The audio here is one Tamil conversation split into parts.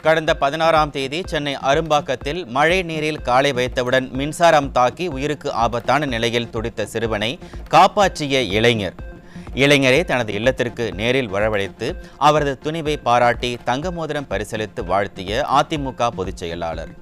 கடந்த 16ஆம் தேதி சென்னை அரும்பாக்கத்தில் மழை நீரில் காலை வைத்தவுடன் மின்சாரம் தாக்கி உயிருக்கு ஆபத்தான நிலையில் துடித்த சிறுவனை காப்பாற்றிய இளைஞரே தனது இல்லத்திற்கு நேரில் வரவழைத்து அவரது துணிவை பாராட்டி தங்க மோதிரம் பரிசளித்து வாழ்த்திய அதிமுக பொதுச் செயலாளர்.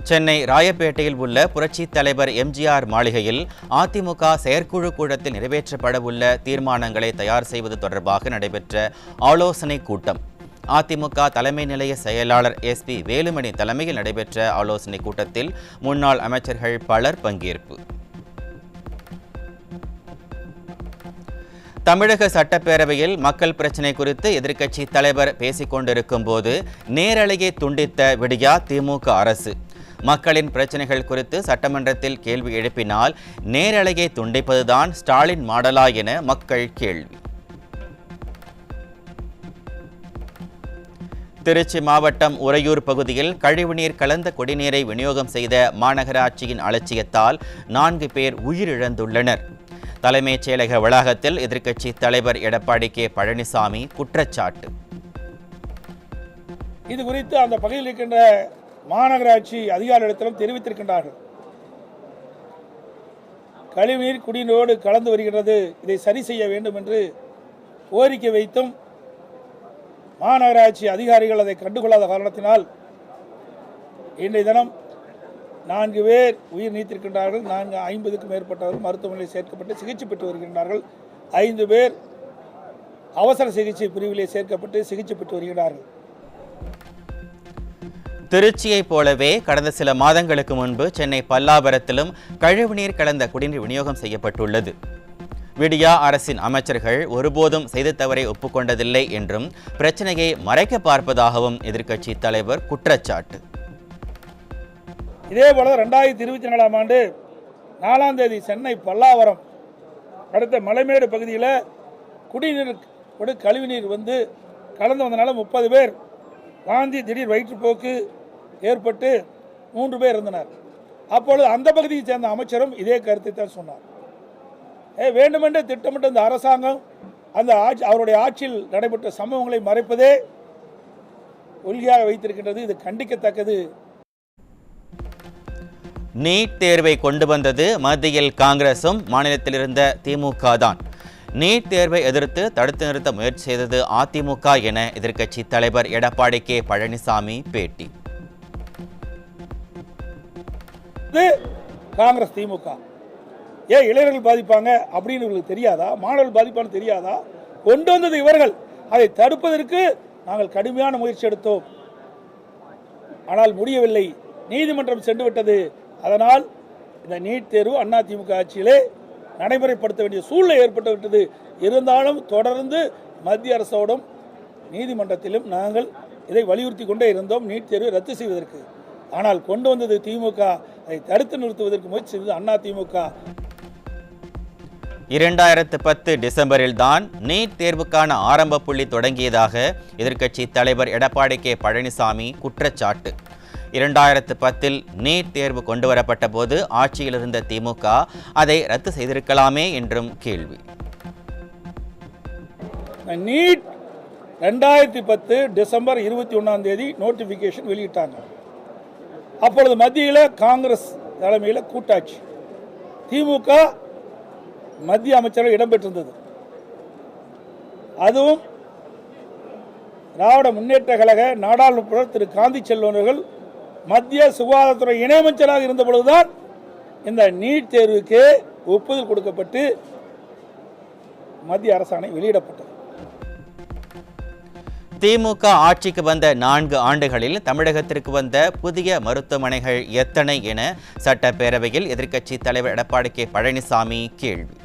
சென்னை ராயப்பேட்டையில் உள்ள புரட்சித் தலைவர் எம்ஜிஆர் மாளிகையில் அதிமுக செயற்குழு கூட்டத்தில் நிறைவேற்றப்படவுள்ள தீர்மானங்களை தயார் செய்வது தொடர்பாக நடைபெற்ற ஆலோசனைக் கூட்டம். அதிமுக தலைமை நிலைய செயலாளர் SP வேலுமணி தலைமையில் நடைபெற்ற ஆலோசனைக் கூட்டத்தில் முன்னாள் அமைச்சர்கள் பலர் பங்கேற்பு. தமிழக சட்டப்பேரவையில் மக்கள் பிரச்சினை குறித்து எதிர்க்கட்சி தலைவர் பேசிக் கொண்டிருக்கும் போது நேரலையை துண்டித்த விடியா திமுக அரசு. மக்களின் பிரச்சனைகள் குறித்து சட்டமன்றத்தில் கேள்வி எழுப்பினால் நேரலையை துண்டிப்பதுதான் ஸ்டாலின் மாடலா என மக்கள் கேள்வி. திருச்சி மாவட்டம் உறையூர் பகுதியில் கழிவுநீர் கலந்த குடிநீரை விநியோகம் செய்த மாநகராட்சியின் அலட்சியத்தால் 4 பேர் உயிரிழந்துள்ளனர். தலைமைச் செயலக வளாகத்தில் எதிர்க்கட்சி தலைவர் எடப்பாடி K பழனிசாமி குற்றச்சாட்டு. இது குறித்து அந்த பகுதியில் இருக்கின்ற மாநகராட்சி அதிகாரிகளிடத்திலும் தெரிவித்திருக்கின்றார்கள். கழிவுநீர் குடிநீரோடு கலந்து வருகிறது, இதை சரி செய்ய வேண்டும் என்று கோரிக்கை வைத்தும் மாநகராட்சி அதிகாரிகள் அதை கண்டுகொள்ளாத காரணத்தினால் இன்றைய தினம் 4 பேர் உயிர் நீத்திருக்கின்றார்கள். 50க்கும் மேற்பட்டவர்கள் மருத்துவமனையில் சேர்க்கப்பட்டு சிகிச்சை பெற்று வருகின்றார்கள். 5 பேர் அவசர சிகிச்சை பிரிவிலே சேர்க்கப்பட்டு சிகிச்சை பெற்று வருகிறார்கள். திருச்சியைப் போலவே கடந்த சில மாதங்களுக்கு முன்பு சென்னை பல்லாவரத்திலும் கழிவுநீர் கலந்த குடிநீர் விநியோகம் செய்யப்பட்டுள்ளது. விடியா அரசின் அமைச்சர்கள் ஒருபோதும் செய்த தவறை ஒப்புக்கொண்டதில்லை என்றும் பிரச்சனையை மறைக்க பார்ப்பதாகவும் எதிர்க்கட்சி தலைவர் குற்றச்சாட்டு. இதேபோல 2024ஆம் ஆண்டு 4ஆம் தேதி சென்னை பல்லாவரம் அடுத்த மலைமேடு பகுதியில் குடிநீர் கழிவுநீர் வந்து கலந்து வந்தனால 30 பேர் வாந்தி திடீர் வயிற்றுப்போக்கு ஏற்பட்டு 3 பேர் இருந்தனர். அப்பொழுது அந்த பகுதியை சேர்ந்த அமைச்சரும் இதே கருத்தை தான் சொன்னார். வேண்டுமென்றே திட்டமிட்ட இந்த அரசாங்கம் அந்த அவருடைய ஆட்சியில் நடைபெற்ற சம்பவங்களை மறைப்பதே கொள்கையாக வைத்திருக்கின்றது. இது கண்டிக்கத்தக்கது. நீட் தேர்வை கொண்டு வந்தது மத்தியில் காங்கிரசும் மாநிலத்தில் இருந்த திமுக தான். நீட் தேர்வை எதிர்த்து தடுத்து நிறுத்த முயற்சி செய்தது அதிமுக என எதிர்க்கட்சி தலைவர் எடப்பாடி K பழனிசாமி பேட்டி. காங்கிரஸ் திமுக இளைஞர்கள் பாதிப்பாங்க அப்படின்னு இவர்களுக்கு தெரியாதா? மாணவர்கள் பாதிப்பான்னு தெரியாதா? கொண்டு வந்தது இவர்கள். அதை தடுப்பதற்கு நாங்கள் கடுமையான முயற்சி எடுத்தோம், ஆனால் முடியவில்லை. நீதிமன்றம் சென்று விட்டது. அதனால் இந்த நீட் தேர்வு அதிமுக ஆட்சியிலே நடைமுறைப்படுத்த வேண்டிய சூழ்நிலை ஏற்பட்டுவிட்டது. இருந்தாலும் தொடர்ந்து மத்திய அரசோடும் நீதிமன்றத்திலும் நாங்கள் இதை வலியுறுத்தி கொண்டே இருந்தோம், நீட் தேர்வை ரத்து செய்வதற்கு. ஆனால் கொண்டு வந்தது திமுக. அதை தடுத்து நிறுத்துவதற்கு முயற்சி செய்தது அதிமுக. 2010 டிசம்பரில் தான் நீட் தேர்வுக்கான ஆரம்ப புள்ளி தொடங்கியதாக எதிர்க்கட்சி தலைவர் எடப்பாடி K பழனிசாமி குற்றச்சாட்டு. 2010இல் நீட் தேர்வு கொண்டுவரப்பட்ட போது ஆட்சியில் இருந்த திமுக அதை ரத்து செய்திருக்கலாமே என்றும் கேள்வி. நீட் 2010 டிசம்பர் 21ஆம் தேதி நோட்டிபிகேஷன் வெளியிட்டாங்க. அப்பொழுது மத்தியில் காங்கிரஸ் தலைமையில் கூட்டாட்சி, திமுக மத்திய அமைச்சர்கள் இடம்பெற்றிருந்தது. அதுவும் திராவிட முன்னேற்ற கழக நாடாளுமன்ற திரு காந்தி செல்வர்கள் மத்திய சுகாதாரத்துறை இணையமைச்சராக இருந்த பொழுதுதான் இந்த நீட் தேர்வுக்கு ஒப்புதல் கொடுக்கப்பட்டு மத்திய அரசாணை வெளியிடப்பட்டது. திமுக ஆட்சிக்கு வந்த 4 ஆண்டுகளில் தமிழகத்திற்கு வந்த புதிய மருத்துவமனைகள் எத்தனை என சட்டப்பேரவையில் எதிர்க்கட்சி தலைவர் எடப்பாடி K பழனிசாமி கேள்வி.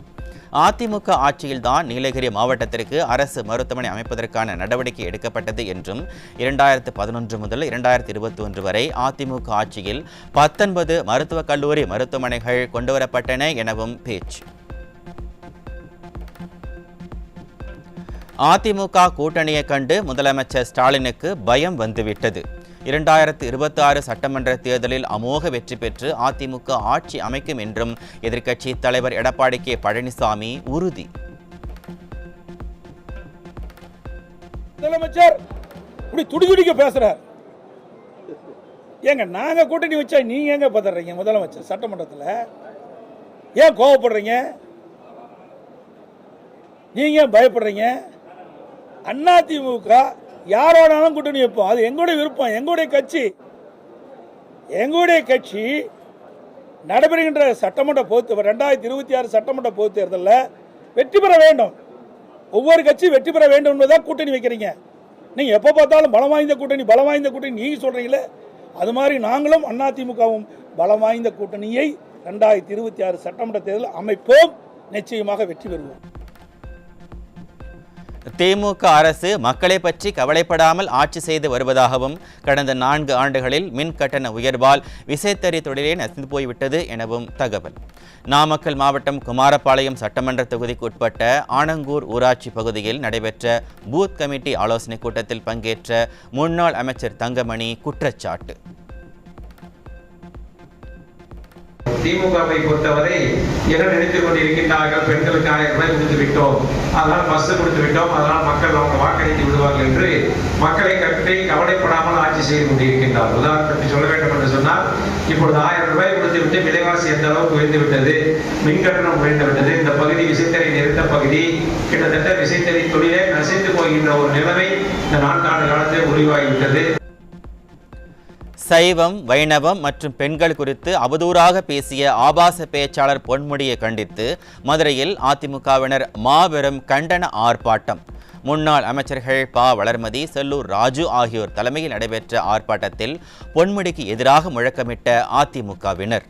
அதிமுக ஆட்சியில்தான் நீலகிரி மாவட்டத்திற்கு அரசு மருத்துவமனை அமைப்பதற்கான நடவடிக்கை எடுக்கப்பட்டது என்றும் 2011 முதல் 2021 வரை அதிமுக ஆட்சியில் 19 மருத்துவக் கல்லூரி மருத்துவமனைகள் கொண்டுவரப்பட்டன எனவும் பேச்சு. அதிமுக கூட்டணியை கண்டு முதலமைச்சர் ஸ்டாலினுக்கு பயம் வந்துவிட்டது. 2026 சட்டமன்ற தேர்தலில் அமோக வெற்றி பெற்று அதிமுக ஆட்சி அமைக்கும் என்றும் எதிர்க்கட்சி தலைவர் எடப்பாடி K பழனிசாமி உறுதி. முதலமைச்சர் இப்படி துடிதுடிக்க பேசுறார். ஏங்க நாங்க கூட்டணி வச்சா நீங்க எங்க பதறீங்க? முதலமைச்சர் சட்டமன்றத்தில் ஏன் கோவப்படுறீங்க? நீங்க பயப்படுறீங்க? அதிமுக யாரோடாலும் கூட்டணி வைப்போம், அது எங்களுடைய விருப்பம், எங்களுடைய கட்சி நடைபெறுகின்ற சட்டமன்ற பொது 2026 சட்டமன்ற பொதுத் தேர்தலில் வெற்றி பெற வேண்டும். ஒவ்வொரு கட்சியும் வெற்றி பெற வேண்டும் என்பதுதான் கூட்டணி வைக்கிறீங்க. நீங்க எப்ப பார்த்தாலும் பலம் வாய்ந்த கூட்டணி நீங்க சொல்றீங்களே, அது மாதிரி நாங்களும் அதிமுகவும் பலம் வாய்ந்த கூட்டணியை 2026 சட்டமன்ற தேர்தலில் அமைப்போம். நிச்சயமாக வெற்றி பெறுவோம். திமுக அரசு மக்களை பற்றி கவலைப்படாமல் ஆட்சி செய்து வருவதாகவும், கடந்த 4 ஆண்டுகளில் மின் கட்டண உயர்வால் விசைத்தறி தொழிலே நசிந்து போய்விட்டது எனவும் தகவல். நாமக்கல் மாவட்டம் குமாரபாளையம் சட்டமன்ற தொகுதிக்கு உட்பட்ட ஆனங்கூர் ஊராட்சி பகுதியில் நடைபெற்ற பூத் கமிட்டி ஆலோசனை கூட்டத்தில் பங்கேற்ற முன்னாள் அமைச்சர் தங்கமணி குற்றச்சாட்டு. திமுகவை பொறுத்தவரை என்ன நினைத்துக் கொண்டிருக்கின்றார்கள்? பெண்களுக்கு 1000 ரூபாய் கொடுத்து விட்டோம், அதனால் பஸ் கொடுத்து விட்டோம், அதனால் மக்கள் அவங்க வாக்களித்து விடுவார்கள் என்று மக்களை பற்றி கவலைப்படாமல் ஆட்சி செய்து கொண்டிருக்கின்றார். உதாரணத்துக்கு சொல்ல வேண்டும் என்று சொன்னால், இப்பொழுது 1000 ரூபாய் கொடுத்து விட்டு விலைவாசி எந்த அளவுக்கு உயர்ந்து விட்டது, மின்கட்டணம் உயர்ந்து விட்டது. இந்த பகுதி விசைத்தறி நிறுத்த பகுதி, கிட்டத்தட்ட விசைத்தறி தொழிலே நசிந்து போகின்ற ஒரு நிலைமை இந்த 4 ஆண்டு காலத்தில் உருவாகிவிட்டது. சைவம், வைணவம் மற்றும் பெண்கள் குறித்து அவதூறாக பேசிய ஆபாச பேச்சாளர் பொன்முடியை கண்டித்து மதுரையில் அதிமுகவினர் மாபெரும் கண்டன ஆர்ப்பாட்டம். முன்னாள் அமைச்சர்கள் ப. வளர்மதி, செல்லூர் ராஜு ஆகியோர் தலைமையில் நடைபெற்ற ஆர்ப்பாட்டத்தில் பொன்முடிக்கு எதிராக முழக்கமிட்ட அதிமுகவினர்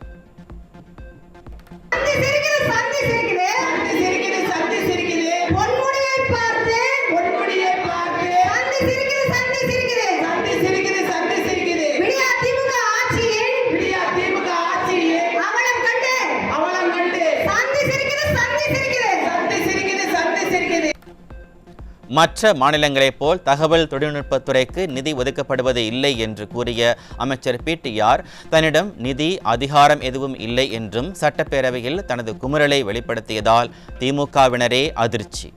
மற்ற மாநிலங்களைப் போல் தகவல் தொழில்நுட்பத்துறைக்கு நிதி ஒதுக்கப்படுவது இல்லை என்று கூறிய அமைச்சர் PTR தன்னிடம் நிதி அதிகாரம் எதுவும் இல்லை என்றும் சட்டப்பேரவையில் தனது குமுறலை வெளிப்படுத்தியதால் திமுகவினரே அதிர்ச்சி.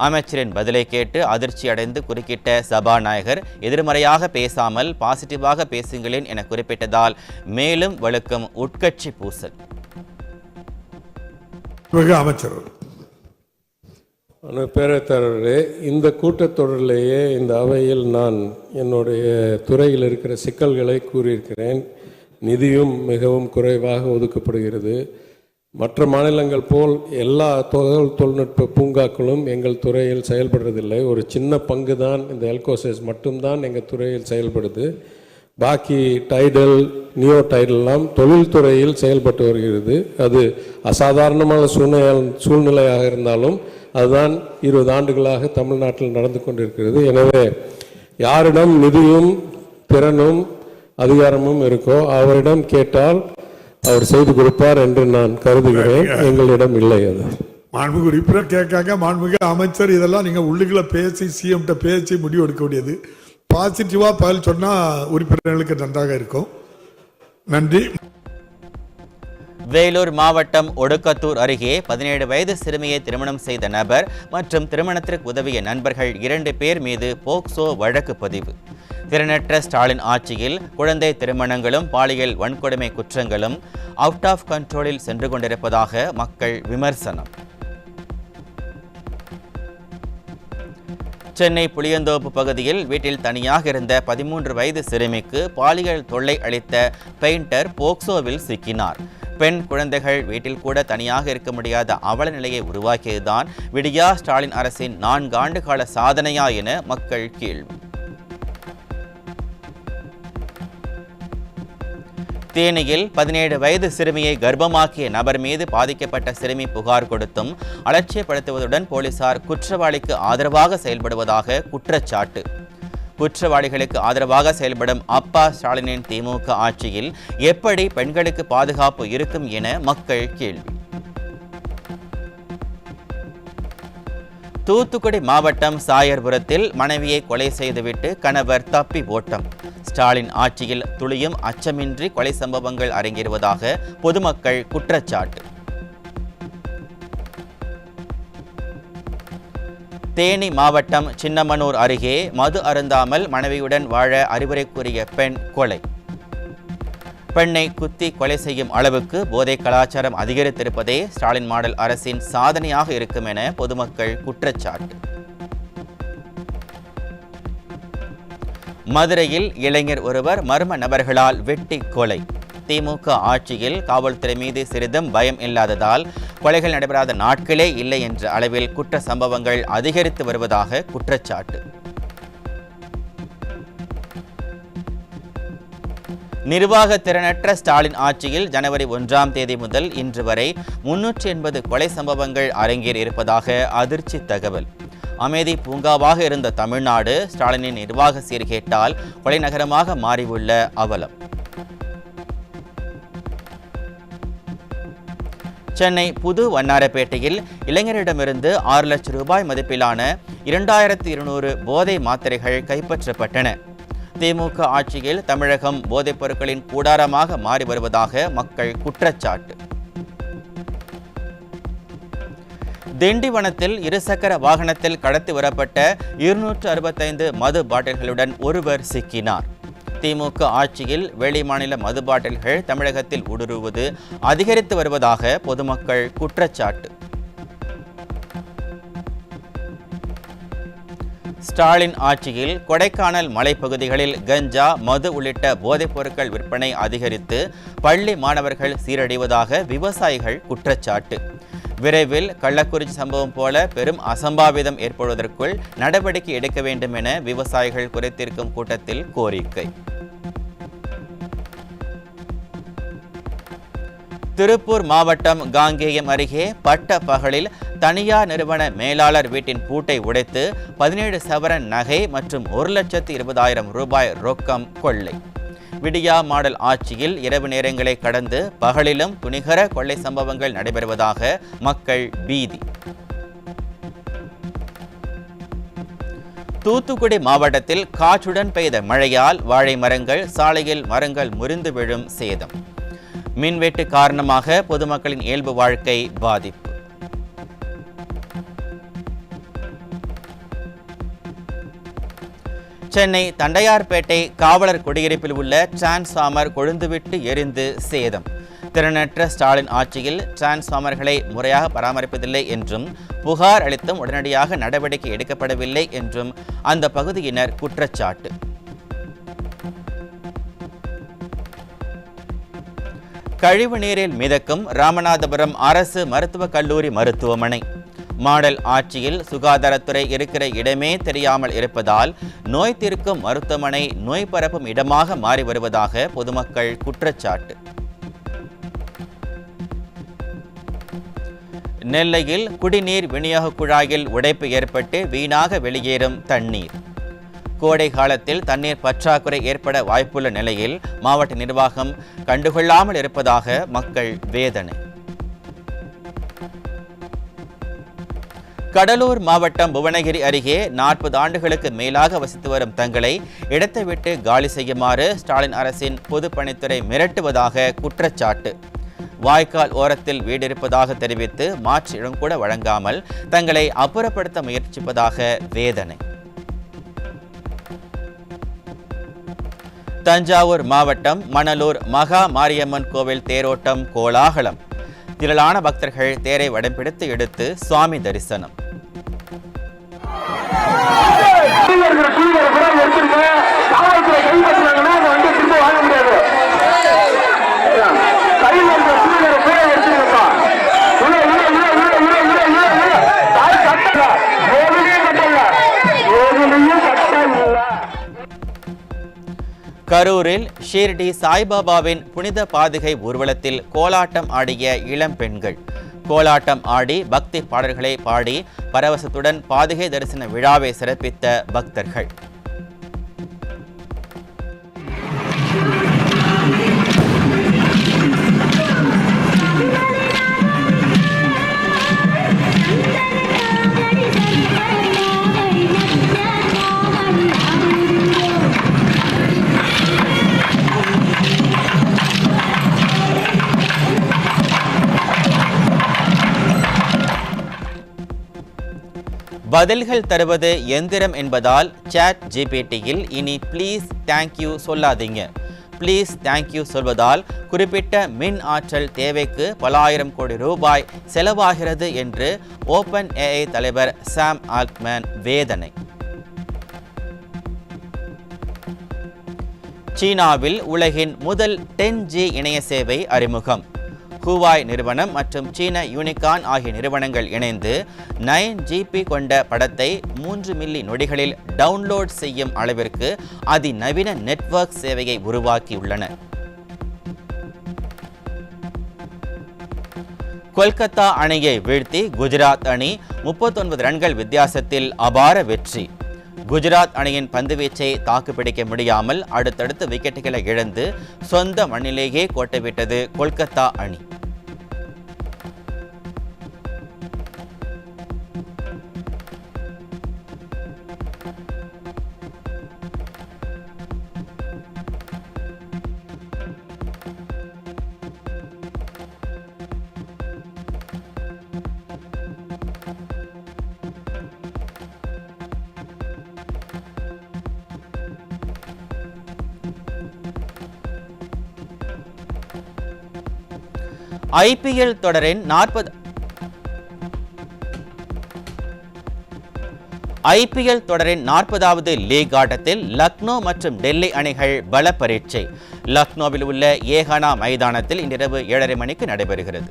அமைச்சரின் பதிலை கேட்டு அதிர்ச்சி அடைந்து குறுக்கிட்ட சபாநாயகர் எதிர்மறையாக பேசாமல் பாசிட்டிவாக பேசுங்களேன் என குறிப்பிட்டதால் மேலும் வழுக்கும் உட்கட்சி பூசல். அமைச்சர் பேரத்தரவர்களே, இந்த கூட்டத்தொடரிலேயே இந்த அவையில் நான் என்னுடைய துறையில் இருக்கிற சிக்கல்களை கூறியிருக்கிறேன். நிதியும் மிகவும் குறைவாக ஒதுக்கப்படுகிறது. மற்ற மாநிலங்கள் போல் எல்லா தகவல் தொழில்நுட்ப பூங்காக்களும் எங்கள் துறையில் செயல்படுறதில்லை. ஒரு சின்ன பங்கு தான், இந்த எல்கோசஸ் மட்டும்தான் எங்கள் துறையில் செயல்படுது. பாக்கி டைடல், நியோ டைடல்லாம் தொழில்துறையில் செயல்பட்டு வருகிறது. அது அசாதாரணமான சூழ்நிலையாக இருந்தாலும் அதுதான் 20 ஆண்டுகளாக தமிழ்நாட்டில் நடந்து கொண்டிருக்கிறது. எனவே யாரிடம் நிதியும் திறனும் அதிகாரமும் இருக்கோ அவரிடம் கேட்டால் அவர் செய்து கொடுப்பார் என்று நான் கருதுகிறேன். எங்களிடம் இல்லை. அது மாண்புமிகு உறுப்பினர் கேட்காங்க. மாண்புமிகு அமைச்சர் இதெல்லாம் நீங்கள் உள்ளுக்குள்ள பேசி சிஎம் பேசி முடிவு எடுக்க வேண்டியது. பாசிட்டிவா பதில் சொன்னா உறுப்பினர்களுக்கு நன்றாக இருக்கும். நன்றி. வேலூர் மாவட்டம் ஒடுக்கத்தூர் அருகே 17 வயது சிறுமியை திருமணம் செய்த நபர் மற்றும் திருமணத்திற்கு உதவிய நண்பர்கள் 2 பேர் மீது போக்சோ வழக்கு பதிவு. திறனற்ற ஸ்டாலின் ஆட்சியில் குழந்தை திருமணங்களும் பாலியல் வன்கொடுமை குற்றங்களும் அவுட் ஆஃப் கண்ட்ரோலில் சென்று கொண்டிருப்பதாக மக்கள் விமர்சனம். சென்னை புளியந்தோப்பு பகுதியில் வீட்டில் தனியாக இருந்த 13 வயது சிறுமிக்கு பாலியல் தொல்லை அளித்த பெயிண்டர் போக்சோவில் சிக்கினார். பெண் குழந்தைகள் வீட்டில் கூட தனியாக இருக்க முடியாத அவல நிலையை உருவாக்கியதுதான் விடியா ஸ்டாலின் அரசின் 4 ஆண்டு கால சாதனையா என மக்கள் கேள்வி. தேனியில் 17 வயது சிறுமியை கர்ப்பமாக்கிய நபர் மீது பாதிக்கப்பட்ட சிறுமி புகார் கொடுத்தும் அலட்சியப்படுத்துவதுடன் போலீசார் குற்றவாளிக்கு ஆதரவாக செயல்படுவதாக குற்றச்சாட்டு. குற்றவாளிகளுக்கு ஆதரவாக செயல்படும் அப்பா ஸ்டாலினின் திமுக ஆட்சியில் எப்படி பெண்களுக்கு பாதுகாப்பு இருக்கும் என மக்கள் கேள்வி. தூத்துக்குடி மாவட்டம் சாயர்புரத்தில் மனைவியை கொலை செய்துவிட்டு கணவர் தப்பி ஓட்டம். ஸ்டாலின் ஆட்சியில் துளியும் அச்சமின்றி கொலை சம்பவங்கள் அரங்கேறுவதாக பொதுமக்கள் குற்றச்சாட்டு. தேனி மாவட்டம் சின்னமனூர் அருகே மது அருந்தாமல் மனைவியுடன் வாழ அறிவுரை கூறிய பெண் கொலை. பெண்ணை குத்தி கொலை செய்யும் அளவுக்கு போதை கலாச்சாரம் அதிகரித்திருப்பதே ஸ்டாலின் மாடல் அரசின் சாதனையாக இருக்கும் என பொதுமக்கள் குற்றச்சாட்டு. மதுரையில் இளைஞர் ஒருவர் மர்ம நபர்களால் வெட்டி கொலை. திமுக ஆட்சியில் காவல்துறை மீது சிறிதும் பயம் இல்லாததால் கொலைகள் நடைபெறாத நாட்களே இல்லை என்ற அளவில் குற்ற சம்பவங்கள் அதிகரித்து வருவதாக குற்றச்சாட்டு. நிர்வாக திறனற்ற ஸ்டாலின் ஆட்சியில் ஜனவரி 1ஆம் தேதி முதல் இன்று வரை 380 கொலை சம்பவங்கள் அரங்கேறி இருப்பதாக அதிர்ச்சி தகவல். அமைதி பூங்காவாக இருந்த தமிழ்நாடு ஸ்டாலினின் நிர்வாக சீர்கேட்டால் கொலை நகரமாக மாறியுள்ள அவலம். சென்னை புது வண்ணாரப்பேட்டையில் இளைஞரிடமிருந்து 6 லட்சம் ரூபாய் மதிப்பிலான 2200 போதை மாத்திரைகள் கைப்பற்றப்பட்டன. திமுக ஆட்சியில் தமிழகம் போதைப் பொருட்களின் கூடாரமாக மாறி வருவதாக மக்கள் குற்றச்சாட்டு. திண்டிவனத்தில் இருசக்கர வாகனத்தில் கடத்தி வரப்பட்ட 265 மது பாட்டில்களுடன் ஒருவர் சிக்கினார். திமுக ஆட்சியில் வெளிமாநில மது பாட்டில்கள் தமிழகத்தில் ஊடுருவது அதிகரித்து வருவதாக பொதுமக்கள் குற்றச்சாட்டு. ஸ்டாலின் ஆட்சியில் கொடைக்கானல் மலைப்பகுதிகளில் கஞ்சா, மது உள்ளிட்ட போதைப் பொருட்கள் விற்பனை அதிகரித்து பள்ளி மாணவர்கள் சீரடைவதாக விவசாயிகள் குற்றச்சாட்டு. விரைவில் கள்ளக்குறிச்சி சம்பவம் போல பெரும் அசம்பாவிதம் ஏற்படுவதற்குள் நடவடிக்கை எடுக்க வேண்டும் என விவசாயிகள் குறைத்திருக்கும் கூட்டத்தில் கோரிக்கை. திருப்பூர் மாவட்டம் காங்கேயம் அருகே பட்ட பகலில் தனியார் நிறுவன மேலாளர் வீட்டின் பூட்டை உடைத்து 17 சவரன் நகை மற்றும் 1,20,000 ரூபாய் ரொக்கம் கொள்ளை. விடியா மாடல் ஆட்சியில் இரவு நேரங்களை கடந்து பகலிலும் துணிகர கொள்ளை சம்பவங்கள் நடைபெறுவதாக மக்கள் பீதி. தூத்துக்குடி மாவட்டத்தில் காற்றுடன் பெய்த மழையால் வாழை மரங்கள், சாலையில் மரங்கள் முறிந்து விழும் சேதம். மின்வெட்டு காரணமாக பொதுமக்களின் இயல்பு வாழ்க்கை பாதிப்பு. சென்னை தண்டையார்பேட்டை காவலர் குடியிருப்பில் உள்ள டிரான்ஸ்ஃபார்மர் கொழுந்துவிட்டு எரிந்து சேதம். திறனற்ற ஸ்டாலின் ஆட்சியில் டிரான்ஸ்ஃபார்மர்களை முறையாக பராமரிப்பதில்லை என்றும் புகார் அளித்தும் உடனடியாக நடவடிக்கை எடுக்கப்படவில்லை என்றும் அந்த பகுதியினர் குற்றச்சாட்டு. கழிவு நீரில் மிதக்கும் ராமநாதபுரம் அரசு மருத்துவக் கல்லூரி மருத்துவமனை. மாடல் ஆட்சியில் சுகாதாரத்துறை இருக்கிற இடமே தெரியாமல் இருப்பதால் நோய் தீர்க்கும் மருத்துவமனை நோய் பரப்பும் இடமாக மாறி வருவதாக பொதுமக்கள் குற்றச்சாட்டு. நெல்லையில் குடிநீர் விநியோக குழாயில் உடைப்பு ஏற்பட்டு வீணாக வெளியேறும் தண்ணீர். கோடை காலத்தில் தண்ணீர் பற்றாக்குறை ஏற்பட வாய்ப்புள்ள நிலையில் மாவட்ட நிர்வாகம் கண்டுகொள்ளாமல் இருப்பதாக மக்கள் வேதனை. கடலூர் மாவட்டம் புவனகிரி அருகே 40 ஆண்டுகளுக்கு மேலாக வசித்து வரும் தங்களை இடத்தை விட்டு காலி செய்யுமாறு ஸ்டாலின் அரசின் பொதுப்பணித்துறை மிரட்டுவதாக குற்றச்சாட்டு. வாய்க்கால் ஓரத்தில் வீடு இருப்பதாக தெரிவித்து மாற்று இடம் கூட வழங்காமல் தங்களை அப்புறப்படுத்த முயற்சிப்பதாக வேதனை. தஞ்சாவூர் மாவட்டம் மணலூர் மகா மாரியம்மன் கோவில் தேரோட்டம் கோலாகலம். திரளான பக்தர்கள் தேரை வடம்பிடித்து எடுத்து சுவாமி தரிசனம். கரூரில் ஷீர்டி சாய்பாபாவின் புனித பாதுகை ஊர்வலத்தில் கோலாட்டம் ஆடிய இளம் பெண்கள். கோலாட்டம் ஆடி பக்தி பாடல்களை பாடி பரவசத்துடன் பாதுகை தரிசன விழாவை சிறப்பித்த பக்தர்கள். பதில்கள் தருவது எந்திரம் என்பதால் சாட் ஜிபிடியில் இனி ப்ளீஸ் தேங்க்யூ சொல்லாதீங்க. ப்ளீஸ் தேங்க்யூ சொல்வதால் குறிப்பிட்ட மின் ஆற்றல் தேவைக்கு பல ஆயிரம் கோடி ரூபாய் செலவாகிறது என்று ஓப்பன் ஏஐ தலைவர் சாம் ஆல்ட்மேன் வேதனை. சீனாவில் உலகின் முதல் 10G இணைய சேவை அறிமுகம். ஹுவாய் நிறுவனம் மற்றும் சீன யூனிகான் ஆகிய நிறுவனங்கள் இணைந்து 9GB கொண்ட படத்தை 3 மில்லி நொடிகளில் டவுன்லோட் செய்யும் அளவிற்கு அதிநவீன நெட்வொர்க் சேவையை உருவாக்கியுள்ளன. கொல்கத்தா அணியை வீழ்த்தி குஜராத் அணி 39 ரன்கள் வித்தியாசத்தில் அபார வெற்றி. குஜராத் அணியின் பந்துவீச்சை தாக்குப்பிடிக்க முடியாமல் அடுத்தடுத்து விக்கெட்டுகளை இழந்து சொந்த மண்ணிலேயே கோட்டைவிட்டது கொல்கத்தா அணி. ஐபிஎல் தொடரின் 40வது லீக் ஆட்டத்தில் லக்னோ மற்றும் டெல்லி அணிகள் பல பரீட்சை. லக்னோவில் உள்ள ஏகானா மைதானத்தில் இன்றிரவு 7:30 மணிக்கு நடைபெறுகிறது.